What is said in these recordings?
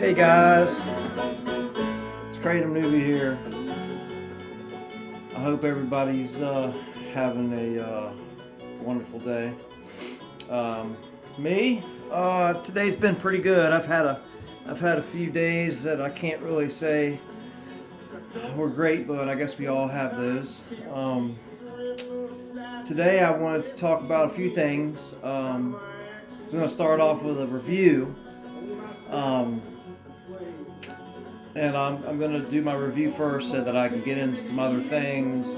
Hey guys, it's Kratom Newbie here. I hope everybody's having a wonderful day. Today's been pretty good. I've had a few days that I can't really say were great, but I guess we all have those. Today I wanted to talk about a few things. I'm going to start off with a review. And I'm going to do my review first so that I can get into some other things.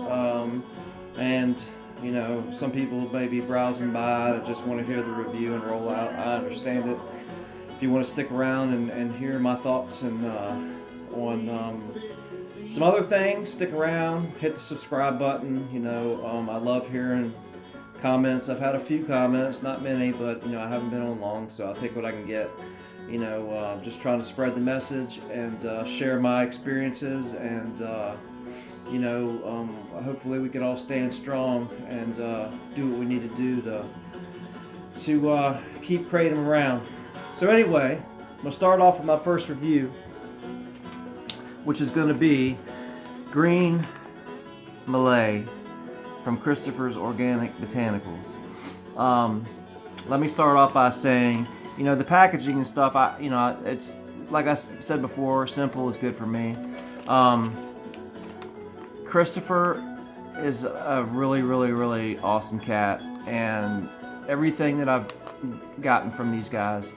And, you know, some people may be browsing by that just want to hear the review and roll out. I understand it. If you want to stick around and hear my thoughts and on some other things, stick around, hit the subscribe button. You know, I love hearing comments. I've had a few comments, not many, but, you know, I haven't been on long, so I'll take what I can get. You know, just trying to spread the message and share my experiences, and you know, hopefully we can all stand strong and do what we need to do to keep Kratom around. So anyway, I'm gonna start off with my first review, which is going to be Green Malay from Christopher's Organic Botanicals. Let me start off by saying, you know, the packaging and stuff, it's like I said before, simple is good for me. Christopher is a really, really, really awesome cat, and everything that I've gotten from these guys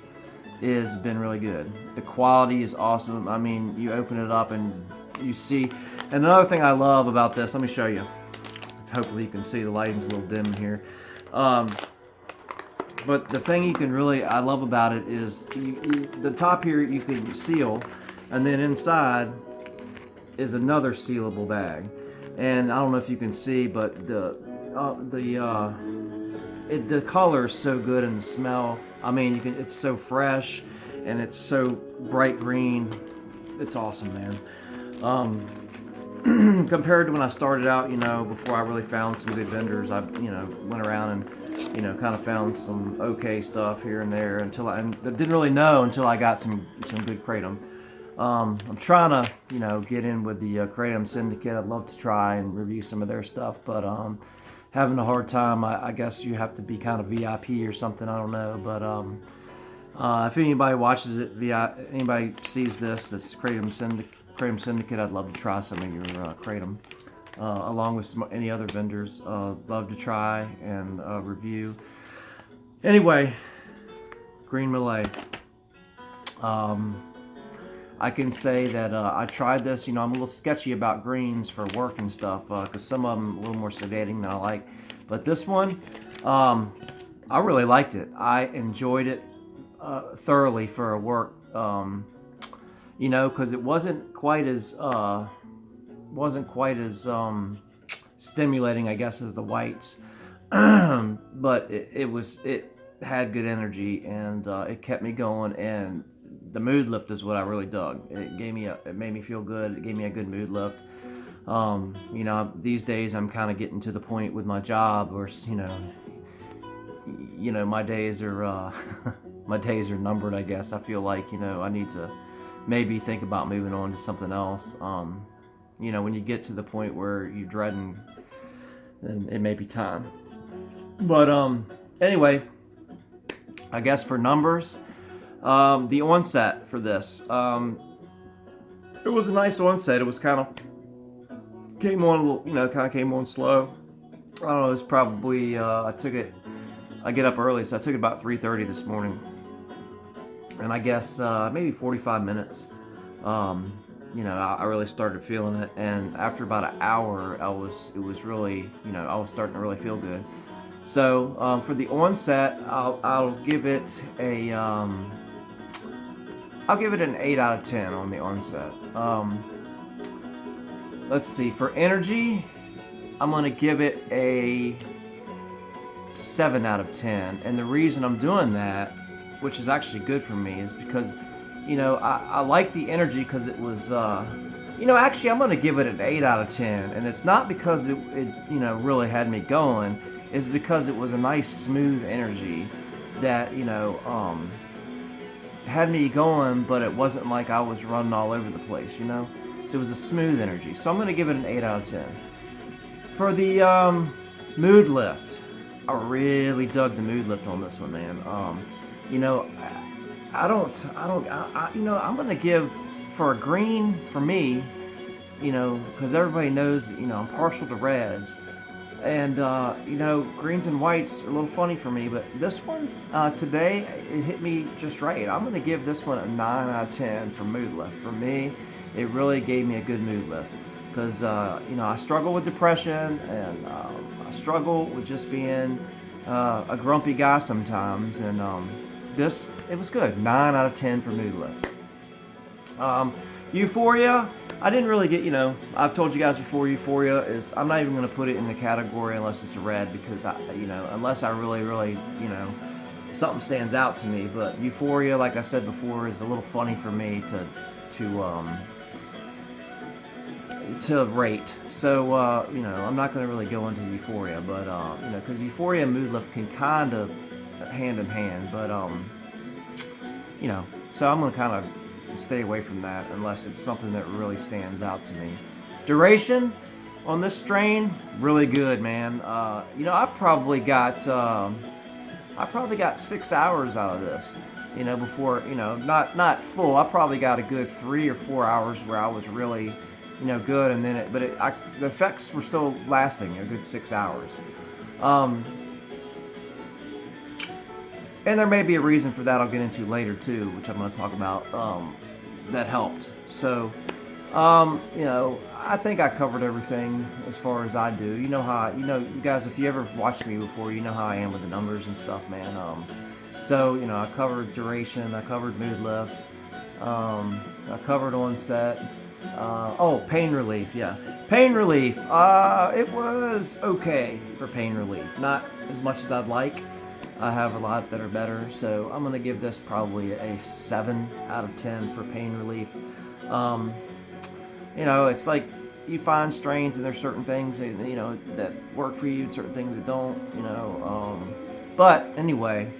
has been really good. The quality is awesome. I mean, you open it up and you see. And another thing I love about this, let me show you. Hopefully you can see, the lighting's a little dim here. But the thing I love about it is the top here you can seal, and then inside is another sealable bag. And I don't know if you can see, but the color is so good, and the smell. I mean, it's so fresh, and it's so bright green. It's awesome, man. Compared to when I started out, you know, before I really found some good vendors, I, you know, went around and, you know, kind of found some okay stuff here and there until I didn't really know until I got some good Kratom. I'm trying to, you know, get in with the Kratom Syndicate. I'd love to try and review some of their stuff, but having a hard time. I guess you have to be kind of VIP or something. I don't know, but if anybody watches it, anybody sees this, that's Kratom Syndicate, I'd love to try some of your Kratom. Along with any other vendors, love to try and review. Anyway, Green Malay. I can say that I tried this. You know, I'm a little sketchy about greens for work and stuff because some of them are a little more sedating than I like. But this one, I really liked it. I enjoyed it thoroughly for a work. You know, because it wasn't quite as stimulating, I guess, as the whites, but it had good energy, and it kept me going, and the mood lift is what I really dug. It made me feel good. It gave me a good mood lift. You know, these days I'm kind of getting to the point with my job where, you know, my days are my days are numbered, I guess. I feel like, you know, I need to maybe think about moving on to something else. You know, when you get to the point where you're dreading, then it may be time. But anyway, I guess for numbers, the onset for this, it was a nice onset. It was kind of came on a little, you know, kind of came on slow. I don't know. It was probably I get up early, so I took it about 3:30 this morning, and I guess maybe 45 minutes. You know, I really started feeling it, and after about an hour, it was really, you know, I was starting to really feel good. So for the onset, I'll give it an 8 out of 10 on the onset. Let's see, for energy, I'm gonna give it a 7 out of 10, and the reason I'm doing that, which is actually good for me, is because, you know, I like the energy because it was, you know, actually I'm going to give it an 8 out of 10, and it's not because it you know, really had me going, it's because it was a nice smooth energy that, you know, had me going, but it wasn't like I was running all over the place, you know? So it was a smooth energy. So I'm going to give it an 8 out of 10. For the mood lift, I really dug the mood lift on this one, man. You know, you know, I'm going to give, for a green, for me, you know, because everybody knows, you know, I'm partial to reds. And, you know, greens and whites are a little funny for me, but this one, today, it hit me just right. I'm going to give this one a 9 out of 10 for mood lift. For me, it really gave me a good mood lift. Because, you know, I struggle with depression, and I struggle with just being a grumpy guy sometimes. And it was good. 9 out of 10 for mood lift. Euphoria, I didn't really get, you know, I've told you guys before, Euphoria is, I'm not even going to put it in the category unless it's a red, because you know, unless I really, you know, something stands out to me. But Euphoria, like I said before, is a little funny for me to rate. So, you know, I'm not going to really go into Euphoria, but, you know, because Euphoria and mood lift can kind of hand in hand, but, you know, so I'm going to kind of stay away from that unless it's something that really stands out to me. Duration on this strain, really good, man. You know, I probably got 6 hours out of this. You know, before, you know, not full. I probably got a good 3 or 4 hours where I was really, you know, good, and then the effects were still lasting a good 6 hours. And there may be a reason for that I'll get into later too, which I'm going to talk about, that helped. So, you know, I think I covered everything as far as I do. You know how, you know, you guys, if you ever watched me before, you know how I am with the numbers and stuff, man. So, you know, I covered duration, I covered mood lift, I covered onset. Pain relief, yeah. Pain relief, it was okay for pain relief. Not as much as I'd like. I have a lot that are better, so I'm going to give this probably a 7 out of 10 for pain relief. You know, it's like you find strains and there's certain things that, you know, that work for you and certain things that don't, you know. But anyway,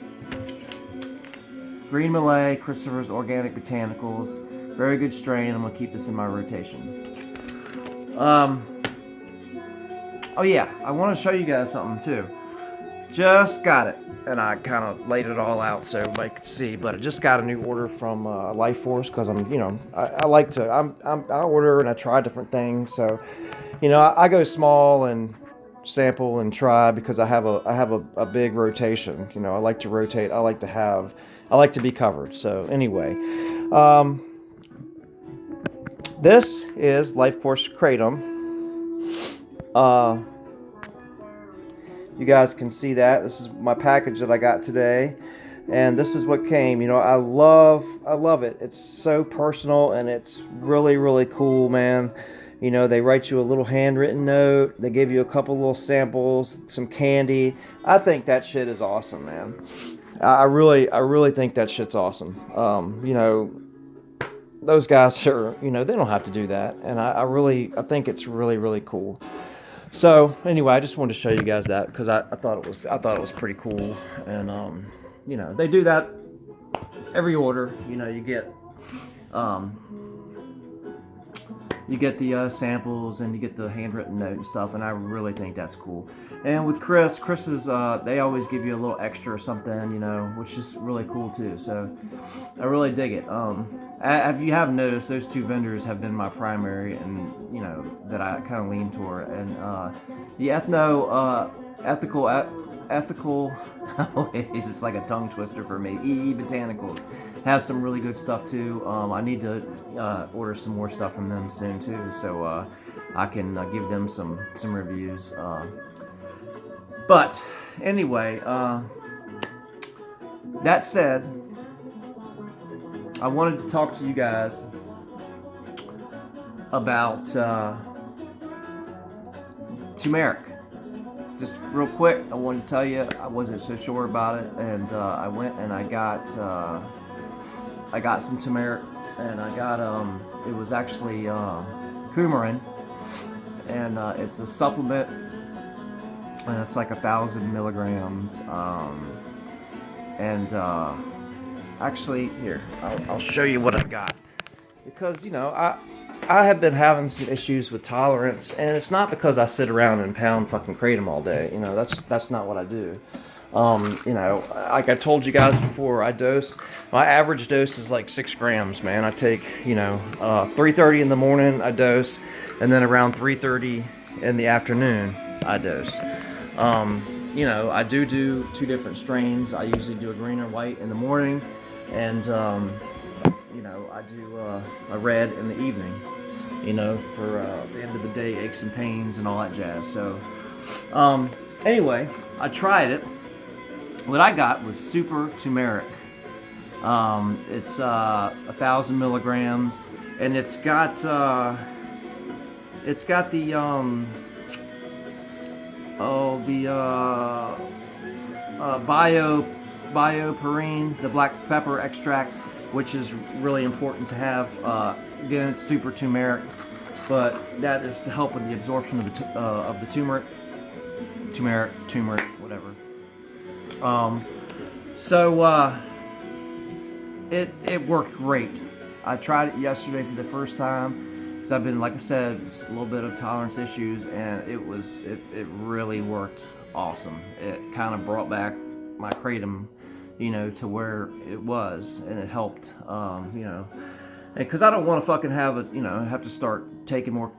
Green Malay, Christopher's Organic Botanicals, very good strain. I'm going to keep this in my rotation. Oh yeah, I want to show you guys something too. Just got it, and I kind of laid it all out so everybody could see. But I just got a new order from Life Force, because I'm, you know, I like to, I order and I try different things. So, you know, I go small and sample and try, because I have a big rotation. You know, I like to rotate. I like to be covered. So anyway, this is Life Force Kratom. You guys can see that. This is my package that I got today, and this is what came. You know, I love it. It's so personal, and it's really, really cool, man. You know, they write you a little handwritten note. They give you a couple little samples, some candy. I think that shit is awesome, man. I really think that shit's awesome. You know, those guys are, you know, they don't have to do that, and I think it's really, really cool. So anyway, I just wanted to show you guys that, because I thought it was pretty cool. And you know, they do that every order. You know, you get the samples, and you get the handwritten note and stuff, and I really think that's cool. And with Chris is, they always give you a little extra or something, you know, which is really cool too. So I really dig it. If you have noticed, those two vendors have been my primary, and, you know, that I kind of lean toward. And the ethical it's just like a tongue twister for me. EE Botanicals have some really good stuff too. I need to order some more stuff from them soon too, so I can give them some reviews. But anyway, that said, I wanted to talk to you guys about turmeric. Just real quick, I wanted to tell you, I wasn't so sure about it, and I went and I got some turmeric, and I got it was actually coumarin, and it's a supplement, and it's like 1,000 milligrams, and Actually, here, I'll show you what I've got. Because, I have been having some issues with tolerance, and it's not because I sit around and pound fucking Kratom all day. That's not what I do. Like I told you guys before, my average dose is like 6 grams, man. I take, 3:30 in the morning, I dose, and then around 3:30 in the afternoon, I dose. I do 2 different strains. I usually do a green and white in the morning, and, I do a red in the evening, for the end of the day, aches and pains and all that jazz. So, anyway, I tried it. What I got was super turmeric. It's 1,000 milligrams, and it's got the bioperine, the black pepper extract, which is really important to have. Again, it's super turmeric, but that is to help with the absorption of the turmeric, whatever. It worked great. I tried it yesterday for the first time because I've been, like I said, a little bit of tolerance issues, and it really worked awesome. It kind of brought back my Kratom, to where it was, and it helped, because I don't want to fucking have to start taking more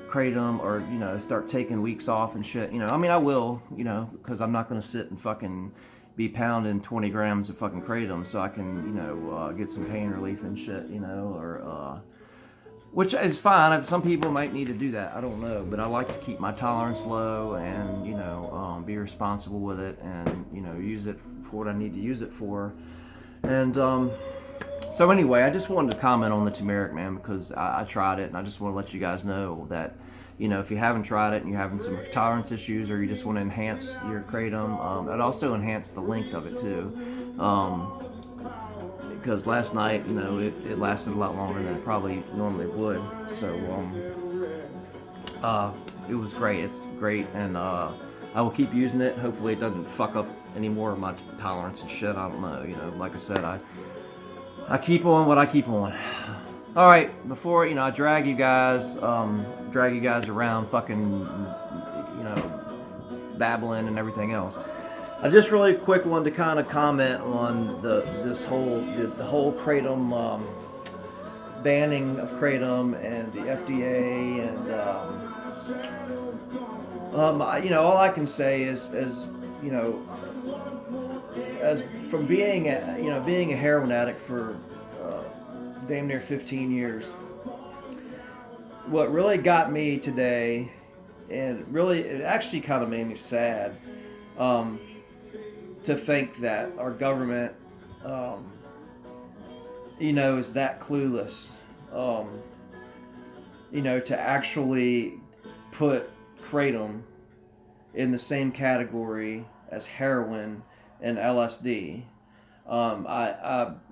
Kratom or, start taking weeks off and shit, I will, because I'm not going to sit and fucking be pounding 20 grams of fucking Kratom so I can, get some pain relief and shit, which is fine. Some people might need to do that. I don't know, but I like to keep my tolerance low and, be responsible with it and, use it for what I need to use it for. And, so anyway, I just wanted to comment on the turmeric, man, because I tried it, and I just want to let you guys know that, if you haven't tried it and you're having some tolerance issues, or you just want to enhance your Kratom, it also enhanced the length of it too. Because last night, it lasted a lot longer than it probably normally would. So, it was great. It's great, and I will keep using it. Hopefully, it doesn't fuck up any more of my tolerance and shit. I don't know. Like I said, I keep on what I keep on. All right, before I drag you guys around, fucking, babbling and everything else. I just really quick wanted to kind of comment on the whole Kratom banning of Kratom and the FDA and all I can say is as from being a heroin addict for damn near 15 years, what really got me today, and really it actually kind of made me sad, to think that our government is that clueless, to actually put Kratom in the same category as heroin and LSD.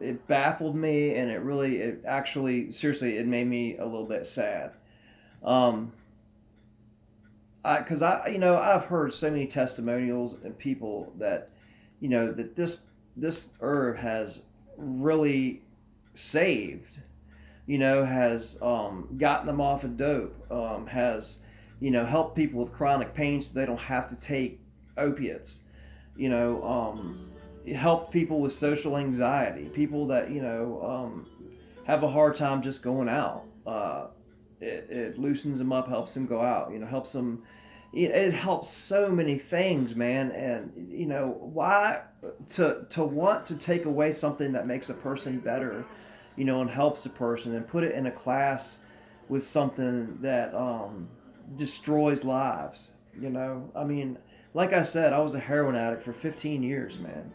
It baffled me, and it actually, seriously, it made me a little bit sad. Because I've heard so many testimonials and people that, that this herb has really saved, has gotten them off of dope, has, helped people with chronic pain so they don't have to take opiates, help people with social anxiety, people that have a hard time just going out. It loosens them up, helps them go out. Helps them. It helps so many things, man. And why to want to take away something that makes a person better, and helps a person, and put it in a class with something that destroys lives. Like I said, I was a heroin addict for 15 years, man.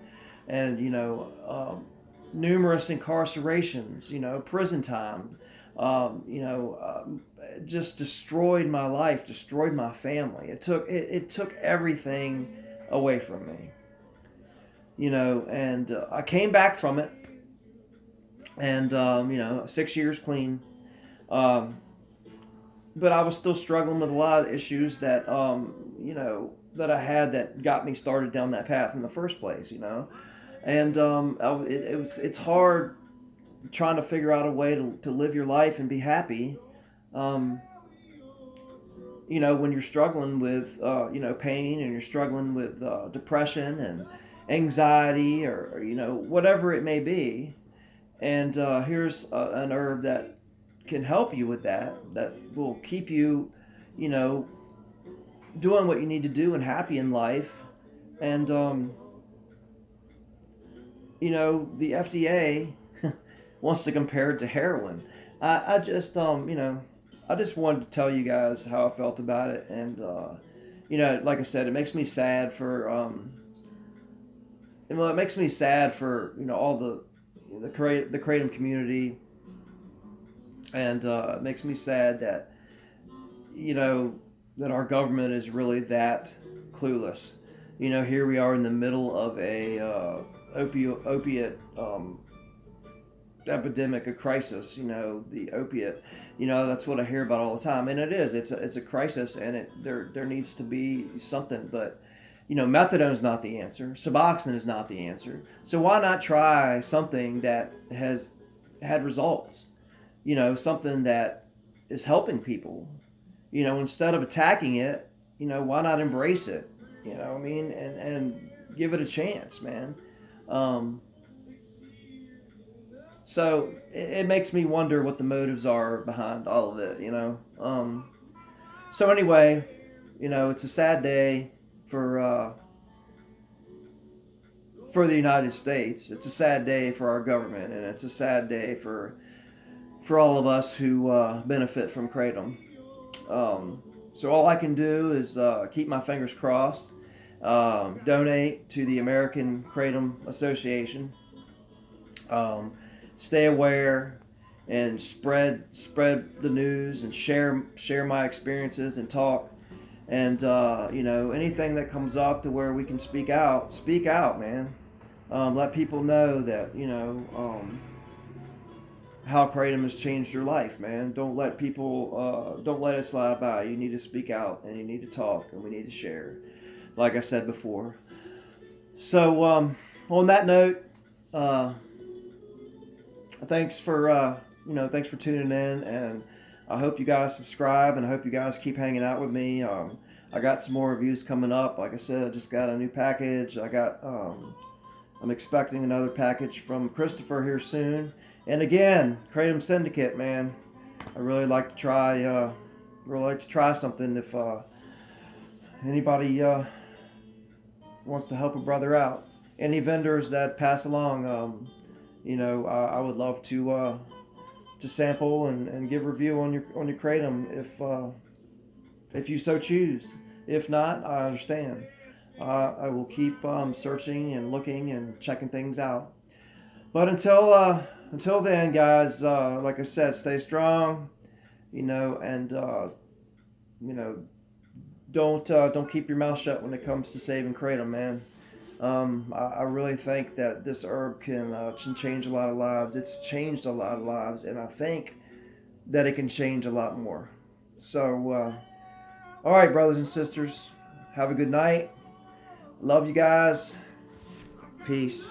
And numerous incarcerations, prison time, just destroyed my life, destroyed my family. It took everything away from me, and I came back from it, and 6 years clean, but I was still struggling with a lot of issues that that I had that got me started down that path in the first place, And it's hard trying to figure out a way to live your life and be happy. Um, when you're struggling with pain, and you're struggling with depression and anxiety, or whatever it may be. And here's an herb that can help you with that, that will keep you, you know doing what you need to do and happy in life. And the FDA wants to compare it to heroin. I just I just wanted to tell you guys how I felt about it. And like I said, it makes me sad for it makes me sad for all the kratom community. And it makes me sad that you know that our government is really that clueless. Here we are in the middle of a opiate epidemic, a crisis. The opiate. That's what I hear about all the time, and it is. It's a crisis, and there needs to be something. But methadone is not the answer. Suboxone is not the answer. So why not try something that has had results? Something that is helping people. Instead of attacking it, why not embrace it? What I mean? And give it a chance, man. Um, so it makes me wonder what the motives are behind all of it. So anyway, it's a sad day for the United States. It's a sad day for our government, and it's a sad day for all of us who benefit from kratom. So all I can do is keep my fingers crossed, donate to the American Kratom Association, stay aware, and spread the news, and share my experiences and talk. And anything that comes up to where we can speak out, man. Let people know that how kratom has changed your life, man. Don't let it slide by. You need to speak out, and you need to talk, and we need to share, like I said before. So, on that note, uh, thanks for tuning in, and I hope you guys subscribe, and I hope you guys keep hanging out with me. I got some more reviews coming up. Like I said, I just got a new package. I'm expecting another package from Christopher here soon. And again, Kratom Syndicate, man. I really like to try something. If anybody wants to help a brother out, any vendors that pass along, I would love to sample and give a review on your kratom if you so choose. If not, I understand. I will keep searching and looking and checking things out. But until then, guys, like I said, stay strong, and you know, don't keep your mouth shut when it comes to saving kratom, man. I really think that this herb can change a lot of lives. It's changed a lot of lives, and I think that it can change a lot more. So, all right, brothers and sisters, have a good night. Love you guys. Peace.